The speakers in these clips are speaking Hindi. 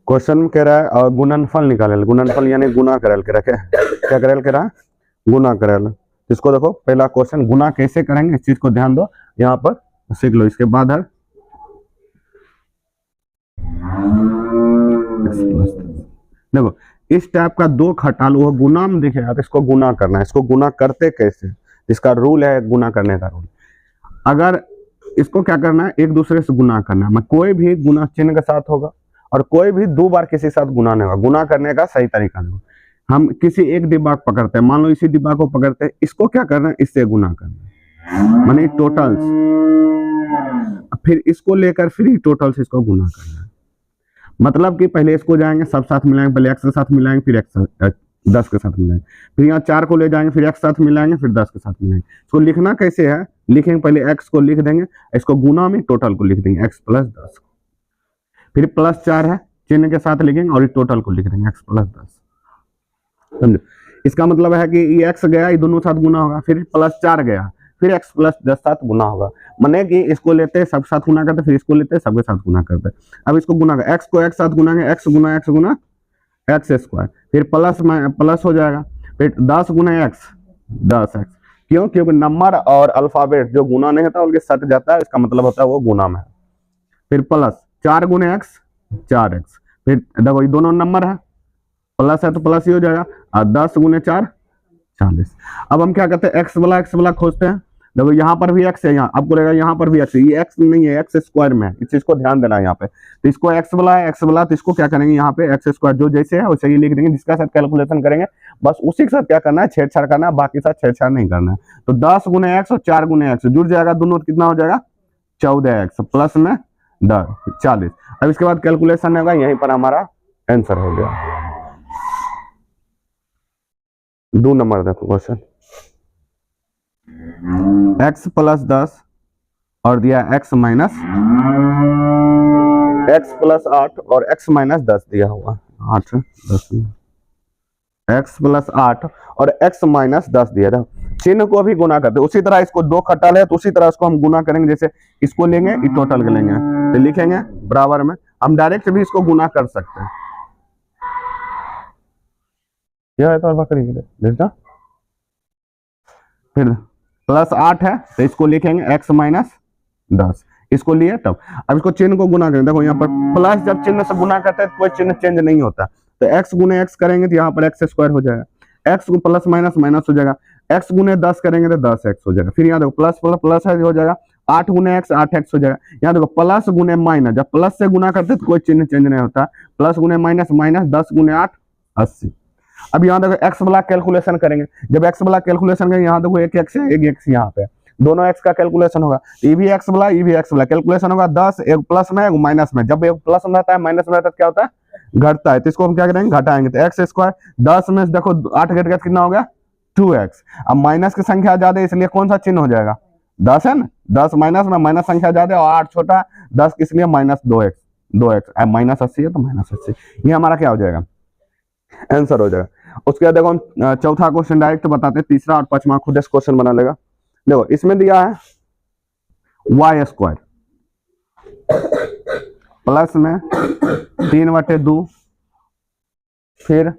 क्वेश्चन कह रहा है और गुणनफल निकाले, गुणनफल यानी गुना करल के रखे, क्या करल के रहा, गुना करल। इसको देखो, पहला क्वेश्चन गुना कैसे करेंगे इस चीज को ध्यान दो, यहाँ पर सीख लो। इसके बाद है देखो, इस टाइप का दो घटा लो, गुना में दिखेगा तो इसको गुना करना है। इसको गुना करते कैसे, इसका रूल है गुना करने का रूल। अगर इसको क्या करना है, एक दूसरे से गुना करना है। कोई भी गुना चिन्ह के साथ होगा और कोई भी दो बार किसी के साथ गुना नहीं होगा। गुना करने का सही तरीका देखो, हम किसी एक डिब्बा को पकड़ते हैं, मान लो इसी डिब्बा को पकड़ते हैं, इसको क्या करना है, इससे गुना करना है, माने टोटल्स, फिर इसको लेकर फिर टोटल्स इसको गुना करना है। मतलब कि पहले इसको जाएंगे सब साथ मिलाएंगे, पहले एक्स के साथ मिलाएंगे, फिर एक्स 10 के साथ मिलाएंगे, फिर यहाँ 4 को ले जाएंगे, फिर एक्स साथ मिलाएंगे, फिर 10 के साथ मिलाएंगे। इसको लिखना कैसे है, लिखेंगे पहले एक्स को लिख देंगे, इसको गुना में टोटल को लिख देंगे एक्स प्लस 10, फिर प्लस 4 है चिन्ह के साथ लिखेंगे और टोटल को लिख देंगे एक्स प्लस 10। समझो, इसका मतलब है कि ये एक्स गया, ये दोनों साथ गुना होगा, फिर प्लस 4 गया, फिर एक्स प्लस 10 साथ गुना होगा। माने कि इसको लेते सब साथ गुना करते, फिर इसको लेते सबके साथ गुना करते। अब इसको गुना कर, एक्स को एक्स साथ गुना, एक्स गुना एक्स गुना एक्स स्क्वायर, फिर प्लस प्लस हो जाएगा, फिर 10 गुना एक्स 10x। क्यों, क्योंकि नंबर और अल्फाबेट जो गुना नहीं होता उनके सट जाता है, इसका मतलब होता है वो गुना में है। फिर प्लस 4 गुने एक्स 4x, फिर देखो ये दोनों नंबर है, प्लस है तो प्लस ही हो जाएगा, और 10 गुने 4 40। अब हम क्या करते हैं, एक्स वाला खोजते हैं। देखो यहाँ पर भी एक्स है, यहाँ आपको लगेगा यहाँ पर भी एक्स है, ये एक्स नहीं है, एक्स स्क्वायर में है, इस चीज को ध्यान देना है यहाँ पे। तो इसको एक्स वाला है, एक्स वाला, तो इसको क्या करेंगे, यहाँ पे एक्स स्क्वायर जो जैसे है वैसे ही लिख देंगे, जिसका साथ कैलकुलेशन करेंगे बस उसी के साथ क्या करना है, छेड़छाड़ करना है, बाकी साथ छेड़छाड़ नहीं करना है। तो 10 गुने एक्स और 4 गुने एक्स जुड़ जाएगा, दोनों कितना हो जाएगा 14x प्लस में 10 40। अब इसके बाद कैलकुलेशन होगा, यहीं पर हमारा आंसर हो गया। 2 नंबर देखो क्वेश्चन, x प्लस 10 और दिया x माइनस x प्लस 8 और x माइनस 10 दिया हुआ, 8 10 x प्लस 8 और x माइनस 10 दिया था। चिन्ह को भी गुना करते, उसी तरह इसको दो खटाल है तो उसी तरह इसको हम गुना करेंगे, जैसे इसको लेंगे ये टोटल के लेंगे तो लिखेंगे बराबर में, हम डायरेक्ट भी इसको गुना कर सकते हैं। यह है तो बकरी देखना, फिर प्लस 8 है तो इसको लिखेंगे x माइनस 10, इसको लिए तब। अब इसको चिन्ह को गुना करेंगे, देखो यहाँ पर प्लस जब चिन्ह से गुना करते हैं तो कोई चिन्ह चेंज नहीं होता, तो x गुने x करेंगे तो यहाँ पर x स्क्वायर हो जाएगा, x को प्लस माइनस माइनस हो जाएगा, x गुने 10 करेंगे तो 10x हो जाएगा, फिर यहाँ देखो प्लस प्लस प्लस है हो जाएगा, 8 गुने x 8x हो जाएगा। यहाँ देखो प्लस गुने माइनस, जब प्लस से गुना करते तो कोई चिन्ह चेंज नहीं होता, प्लस गुने माइनस माइनस 10 गुने 8 80। अब यहाँ देखो एक्स वाला कैलकुलेशन करेंगे, जब एक्स वाला कैलकुलेशन करेंगे, यहाँ देखो एक एक्स है एक एक्स यहाँ पे, दोनों एक्स का कैलकुलेशन होगा, ये भी एक्स वाला ये भी एक्स वाला कैलकुलेशन होगा, 10 एक प्लस में एक माइनस में, जब एक प्लस में रहता है माइनस में रहता है क्या होता है, घटता है, तो इसको हम क्या करेंगे घटाएंगे, तो एक्स स्क्वायर 10 में देखो 8 घट गया कितना हो गया 2x। अब माइनस की संख्या ज्यादा इसलिए कौन सा चिन्ह हो जाएगा 10 है ना, 10 माइनस में, माइनस संख्या ज्यादा और 8 छोटा, 10 इसलिए माइनस 2x माइनस 80 है तो माइनस 80, ये हमारा क्या हो जाएगा आंसर हो जाएगा। उसके बाद देखो हम चौथा क्वेश्चन डायरेक्ट बताते हैं, तीसरा और पांचवा खुद से क्वेश्चन बना लेगा। देखो इसमें दिया है वाई स्क्वायर प्लस में 3/2, फिर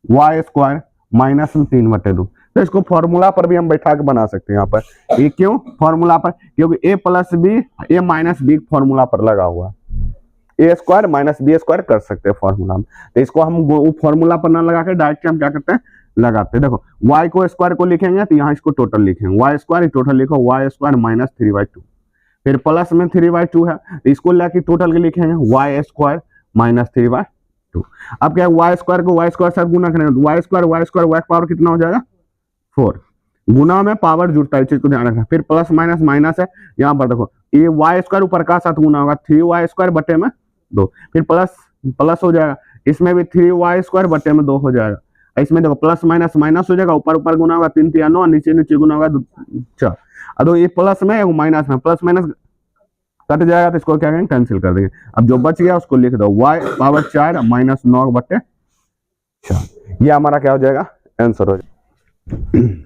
वाई स्क्वायर माइनस में 3/2, तो इसको फॉर्मूला पर भी हम बैठा के बना सकते हैं। यहाँ पर ये क्यों फॉर्मूला पर, क्योंकि a plus B A minus B formula पर लगा हुआ है, A square minus B square कर सकते हैं फॉर्मूला में, तो इसको हम फॉर्मूला पर ना लगा के डायरेक्ट हम क्या करते हैं लगाते हैं। देखो y को स्क्वायर को लिखेंगे तो यहाँ इसको टोटल लिखेंगे, वाई स्क्वायर टोटल लिखो वाई स्क्वायर माइनस 3/2, फिर प्लस में 3/2 है तो इसको लेके टोटल के लिखेंगे वाई स्क्वायर माइनस 3/2। अब क्या वाई स्क्वायर को वाई स्क्वायर साथ गुना करेंगे, वाई स्क्वायर वाई पावर कितना हो जाएगा 4, गुना में पावर जुड़ता है, इस चीज को ध्यान रखना। फिर प्लस माइनस माइनस है, यहाँ पर देखो ये वाई स्क्वायर ऊपर का साथ गुना होगा 3y स्क्वायर बटे में 2, फिर प्लस प्लस हो जाएगा, इसमें भी 3y स्क्वायर बटे में 2 हो जाएगा, इसमें देखो प्लस माइनस माइनस हो जाएगा, ऊपर ऊपर गुना होगा 3 3 9, नीचे नीचे गुना होगा 4, अब ये प्लस में माइनस में प्लस माइनस कट जाएगा तो इसको क्या करेंगे कैंसिल कर देंगे। अब जो बच गया उसको लिख दो y पावर 4 माइनस 9 बटे 4, ये हमारा क्या हो जाएगा आंसर हो जाएगा।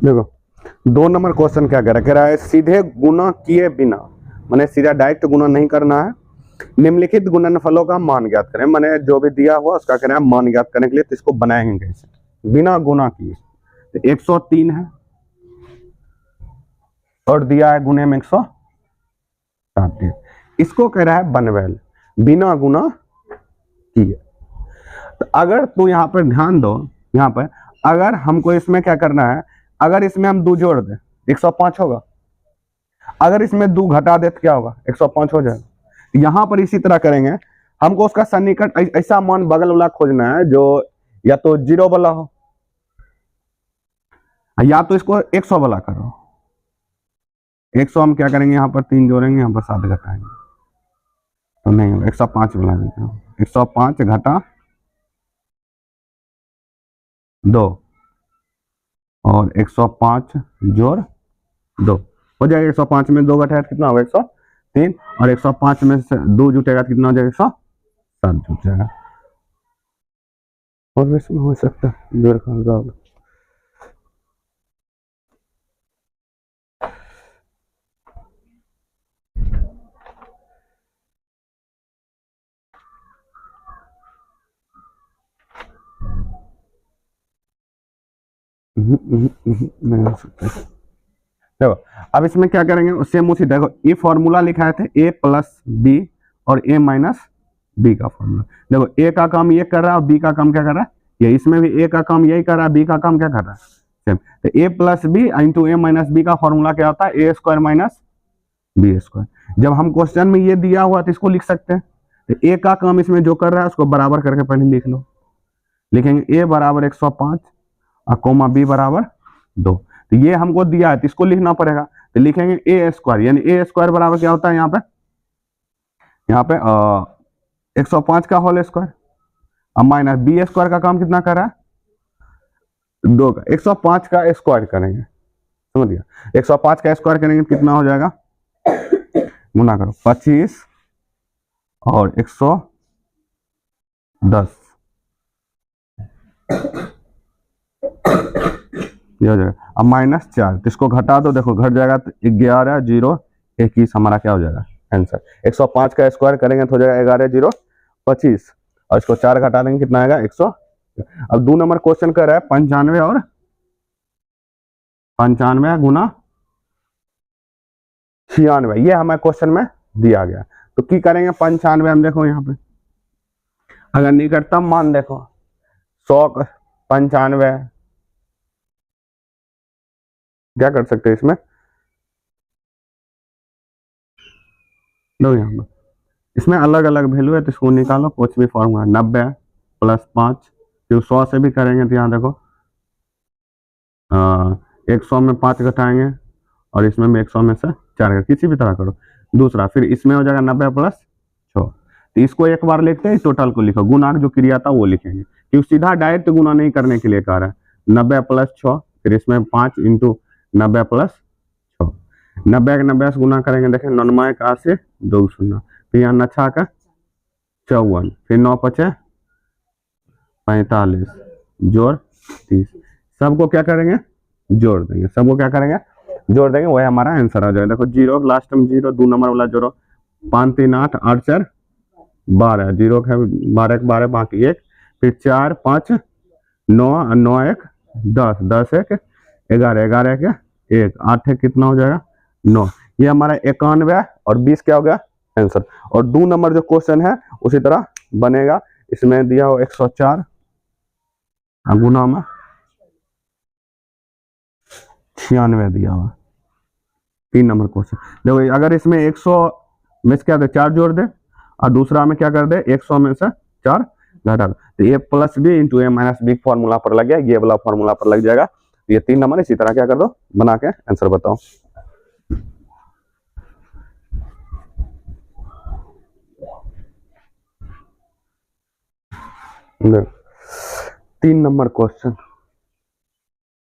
देखो 2 नंबर क्वेश्चन क्या कह रहा है सीधे गुना किए बिना, मैंने सीधा डायरेक्ट गुना नहीं करना है, निम्नलिखित गुणनफलों का मान ज्ञात करें। मैंने जो भी दिया हुआ उसका कह रहे हैं मान ज्ञात करने के लिए, तो इसको बनाएंगे कैसे बिना गुना किए। तो 103 है और दिया है गुने में 137, इसको कह रहा है बनवेल बिना गुना किए। तो अगर तू यहाँ पर ध्यान दो, यहाँ पर अगर हमको इसमें क्या करना है, अगर इसमें हम 2 जोड़ दें 105 होगा, अगर इसमें 2 घटा दे तो क्या होगा 105 हो जाएगा। यहाँ पर इसी तरह करेंगे, हमको उसका सन्निकट ऐसा मान बगल वाला खोजना है जो या तो 0 वाला हो या तो इसको 100 वाला करो। 100 हम क्या करेंगे, यहाँ पर 3 जोड़ेंगे, यहाँ पर 7 घटाएंगे तो नहीं होगा, 105 वाला देते हैं। 105 घटा 2 और 105 जोड़ 2 हो जाएगा। 105 में 2 घटाया कितना होगा 103, और 105 में से 2 जुटेगा कितना हो जाएगा 107 जुट जाएगा। और इसमें हो सकता है जोड़ का जवाब नहीं हो सकता। देखो अब इसमें क्या करेंगे, सेम उसी देखो ये फॉर्मूला लिखा थे a प्लस बी और a माइनस बी का फॉर्मूला। देखो a का काम ये कर रहा है और b का काम क्या कर रहा है ये, इसमें भी a का काम यही कर रहा है, b का काम क्या कर रहा है सेम। तो a plus B into a minus B का फॉर्मूला क्या होता है a square minus B square. जब हम क्वेश्चन में ये दिया हुआ तो इसको लिख सकते हैं, तो a का काम इसमें जो कर रहा है उसको बराबर करके पहले लिख लो। लिखेंगे a बराबर 105 और कोमा b बराबर 2। तो ये हमको दिया है तो इसको लिखना पड़ेगा, तो लिखेंगे ए स्क्वायर, यानी ए स्क्वायर बराबर क्या होता है यहाँ पे 105 का होल स्क्वायर और माइनस बी स्क्वायर का काम कितना कर रहा है 2 का, 105 का स्क्वायर करेंगे, समझ गया। 105 का स्क्वायर करेंगे कितना हो जाएगा, गुना करो 25 और 110 ये हो जाएगा। अब -4 तो इसको घटा दो, देखो घट जाएगा तो 11 0 21 हमारा क्या हो जाएगा आंसर। 105 का स्क्वायर करेंगे तो हो जाएगा 11 0 25 और इसको 4 घटा देंगे कितना आएगा 100। अब 2 नंबर क्वेश्चन कर रहा है 95 और 95 गुना 96, ये हमें क्वेश्चन में दिया गया। तो की करेंगे 95 हम देखो यहाँ पे अगर निकटतम मान देखो 100 95 क्या कर सकते हैं इसमें, लो यहाँ पर इसमें अलग अलग वैल्यू है तो इसको निकालो कुछ भी फॉर्मूला 90 प्लस 5, क्योंकि 100 से भी करेंगे तो यहाँ देखो 100 में 5 घटाएंगे और इसमें भी 100 में से 4 किसी भी तरह करो। दूसरा फिर इसमें हो जाएगा 90 प्लस 6, तो इसको एक बार लिखते हैं, टोटल को लिखो, गुना जो क्रिया था वो लिखेंगे क्योंकि सीधा डायरेक्ट गुना नहीं करने के लिए कह रहा है। 90 प्लस 6 फिर इसमें 5 इंटू 90 प्लस 6, 90 का 90 से गुना करेंगे, देखें 99 का से 2 शून्य, फिर यहाँ नछा का 54, फिर 9 5 45 जोड़ 30, सबको क्या करेंगे जोड़ देंगे, सबको क्या करेंगे जोड़ देंगे, वही हमारा आंसर आ जाएगा। देखो 0 लास्ट में 0, 2 नंबर वाला जोड़ो 5 3 8 8 4 12, 0 है 12 12 बाकी 1, फिर 4 5 9 9 1 10 10 1 11 11 1 1 8 कितना हो जाएगा 9, ये हमारा 91 और 20 क्या हो गया आंसर। और 2 नंबर जो क्वेश्चन है उसी तरह बनेगा, इसमें दिया हो 104 गुना में 96 दिया हुआ 3 नंबर क्वेश्चन। देखो अगर इसमें 100 में से क्या दे 4 जोड़ दे और दूसरा में क्या कर दे 100 में से 4 घटा दे, तो ए प्लस बी इंटू ए माइनस बी फॉर्मूला पर लग गया, ये वाला फॉर्मूला पर लग जाएगा। ये 3 नंबर इसी तरह क्या कर दो बना के आंसर बताओ। देखो 3 नंबर क्वेश्चन,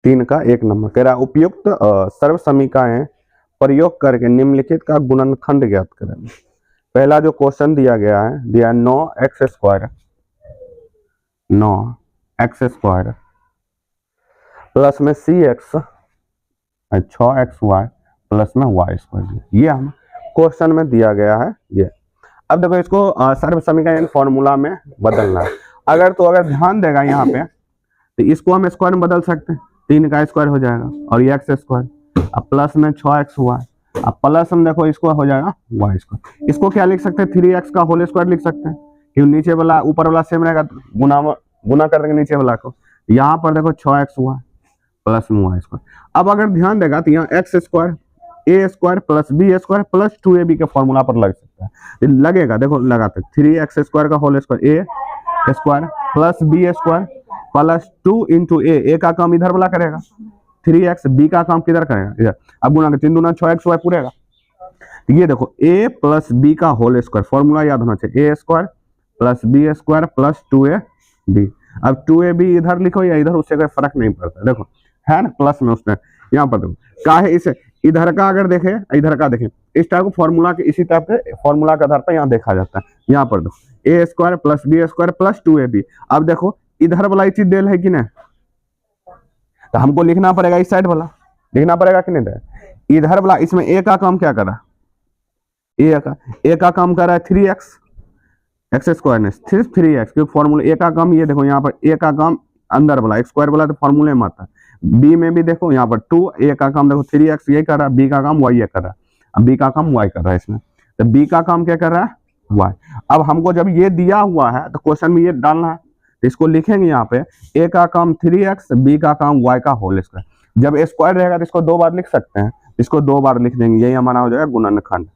3 का 1 नंबर कह रहा है उपयुक्त सर्व समीकरण प्रयोग करके निम्नलिखित का गुणनखंड ज्ञात करें। पहला जो क्वेश्चन दिया गया है, दिया 9x स्क्वायर प्लस में cx 6xy प्लस में y², ये हम क्वेश्चन में दिया गया है ये। अब देखो इसको सर्व समीकरण फॉर्मूला में बदलना है। अगर ध्यान देगा यहाँ पे, तो इसको हम स्क्वायर में बदल सकते हैं, 3 का स्क्वायर हो जाएगा और ये x², अब प्लस में 6xy, अब प्लस हम देखो इसको हो जाएगा y²। इसको क्या लिख सकते हैं, 3x का होल स्क्वायर लिख सकते हैं, क्योंकि नीचे वाला ऊपर वाला सेम रहेगा, गुना कर देंगे नीचे वाला को। यहाँ पर देखो 6xy प्लस में y²। अब अगर ध्यान देगा तो यहाँ x² a² plus b² plus 2ab के फॉर्मूला पर लग सकता है, लगेगा देखो लगाते 3x² का whole square a² plus b² plus 2 into a का काम इधर वाला करेगा, 3x, b का काम किधर करेगा इधर। अब गुना के 3 दूना 6xy पूरेगा। ये देखो a प्लस b का होल स्क्वायर, फॉर्मूला याद होना चाहिए, a² plus b² plus 2ab। अब 2ab इधर लिखो या इधर, उससे कोई फर्क नहीं पड़ता, देखो है ना प्लस में उसने। यहाँ पर देखो क्या है, इसे इधर का अगर देखे इधर का देखें, इस टाइप को फॉर्मूला के इसी टाइप के फॉर्मूला के आधार पर यहाँ देखा जाता है। यहाँ पर देखो a² plus b² plus 2ab। अब देखो इधर वाला चीज डेल है कि नहीं, तो हमको लिखना पड़ेगा इस साइड वाला, लिखना पड़ेगा कि नहीं। इधर वाला इसमें a का काम क्या कर रहा है, a का काम कर रहा है 3x, x² ने सिर्फ 3x, क्योंकि फॉर्मूला a का काम ये देखो, यहाँ पर a का काम अंदर वाला x² वाला तो फॉर्मूले में आता है। b में भी देखो यहाँ पर 2, a का काम देखो 3x ये कर रहा है, b का काम y ये कर रहा है, अब b का काम y कर रहा है इसमें, तो b का काम क्या कर रहा है y। अब हमको जब ये दिया हुआ है तो क्वेश्चन में ये डालना है, तो इसको लिखेंगे यहाँ पे a का काम 3x, b का काम y का होल स्क्वायर। जब स्क्वायर रहेगा तो इसको 2 बार लिख सकते हैं, इसको 2 बार लिख देंगे, यही हमारा हो जाएगा गुणनखंड।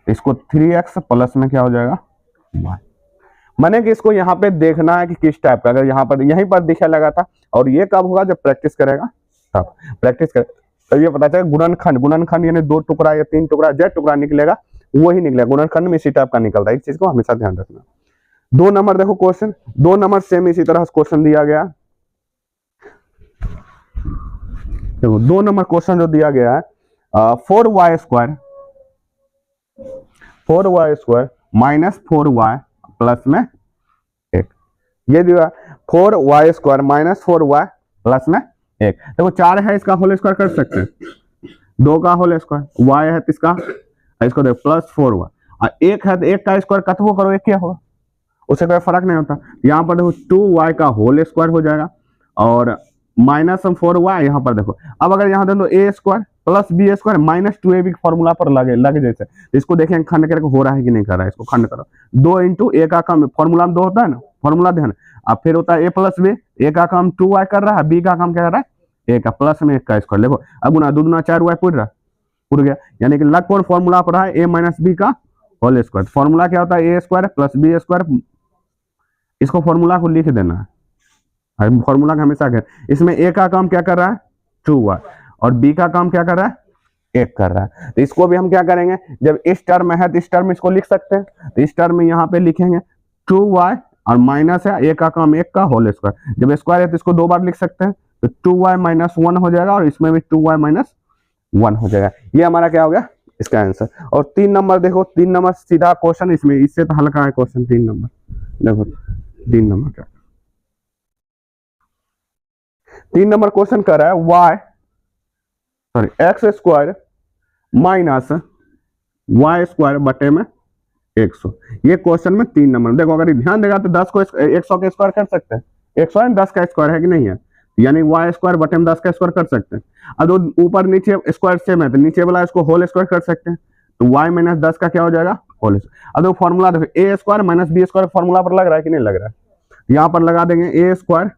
इसको 3x प्लस में क्या हो जाएगा y। माने कि इसको यहाँ पे देखना है कि किस टाइप का, अगर यहाँ पर यहीं पर दिखा लगा था, और ये कब होगा जब प्रैक्टिस करेगा, तब प्रैक्टिस कर तब ये पता चलेगा। गुणनखंड यानी 2 टुकड़ा या 3 टुकड़ा, जो टुकड़ा निकलेगा वही निकलेगा, गुणनखंड में इसी टाइप का निकलता है, इस चीज को हमेशा ध्यान रखना। 2 नंबर देखो क्वेश्चन, 2 नंबर सेम इसी तरह क्वेश्चन दिया गया। देखो 2 नंबर क्वेश्चन जो दिया गया है, 4y² माइनस 4y प्लस में 1, ये दिया 4y² माइनस 4y प्लस में 1। देखो 4 है, इसका होल स्क्वायर कर सकते हैं, 2 का होल स्क्वायर, y है तो इसको देखो प्लस 4y, और 1 है तो 1 का स्क्वायर कतबो करो 1 क्या होगा, उससे कोई फर्क नहीं होता। यहाँ पर देखो 2y का होल स्क्वायर हो जाएगा और माइनस 4y यहाँ पर देखो। अब अगर यहाँ देखो a² plus b² minus 2ab formula पर लगे जैसे, तो इसको देखें खंड करके हो रहा है कि नहीं कर रहा है, इसको खंड करो। 2 इंटू a का काम, फॉर्मूला में 2 होता है ना, फॉर्मूला ध्यान। अब फिर होता है a प्लस b, a का काम 2y कर रहा है, b का काम क्या कर रहा है 1 का, प्लस में 1 का स्क्वायर। देखो अब गुना 2 दूना 4y पुर गया, यानी कि लग कौन फॉर्मूला पर है, a माइनस b का होल स्क्वायर। फॉर्मूला क्या होता है a² प्लस b², इसको फॉर्मूला को लिख देना है, फॉर्मूला का हमेशा कर। इसमें a का काम क्या कर रहा है 2y, और b का काम क्या कर रहा है 1 कर रहा है। तो इसको भी हम क्या करेंगे, जब इस टर्म में है तो इस टर्म में इसको लिख सकते हैं, तो इस टर्म में यहाँ पे लिखेंगे 2y और माइनस है a का काम 1 का होल स्क्वायर। जब स्क्वायर है तो इसको 2 बार लिख सकते हैं, तो 2y माइनस 1 हो जाएगा, और इसमें भी 2y माइनस 1 हो जाएगा। ये हमारा क्या हो गया इसका आंसर। और 3 नंबर देखो, 3 नंबर सीधा क्वेश्चन, इसमें इससे तो हल्का है क्वेश्चन 3 नंबर। देखो 3 नंबर क्या, 3 नंबर क्वेश्चन कर रहा है x² माइनस y² बटे में 100। ये क्वेश्चन में 3 नंबर। देखो अगर ध्यान देगा तो 10 को 100 का स्क्वायर कर सकते हैं, 100 10 का स्क्वायर है कि नहीं है, यानी y² बटे में 10 का स्क्वायर कर सकते हैं। अब ऊपर नीचे स्क्वायर सेम है तो नीचे वाला इसको होल स्क्वायर कर सकते हैं, तो y माइनस 10 का क्या हो जाएगा होल स्क्वायर। अब देखो फॉर्मूला देखो a² माइनस b² फॉर्मूला पर लग रहा है कि नहीं लग रहा है, यहाँ पर लगा देंगे a²,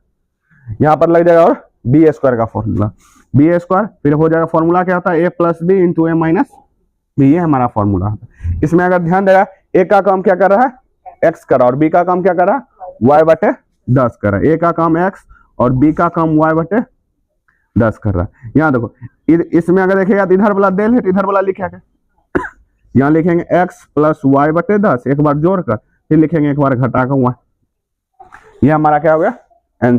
यहाँ पर लग जाएगा, और b² का फॉर्मूला b², फिर हो जाएगा फॉर्मूला क्या होता है a plus B into a minus B, ये हमारा फॉर्मूला है। इसमें अगर ध्यान देगा a का काम क्या कर रहा है x कर रहा है, और b का काम क्या कर रहा है y बटे 10 कर रहा है। a का काम x और b का काम y बटे 10 कर रहा है। यहाँ देखो इसमें अगर देखेगा तो इधर वाला डेल है तो इधर वाला लिखेगा, यहाँ लिखेंगे x प्लस y बटे 10, एक बार जोड़कर फिर लिखेंगे एक बार घटाकर y। ये हमारा क्या हो गया आंसर।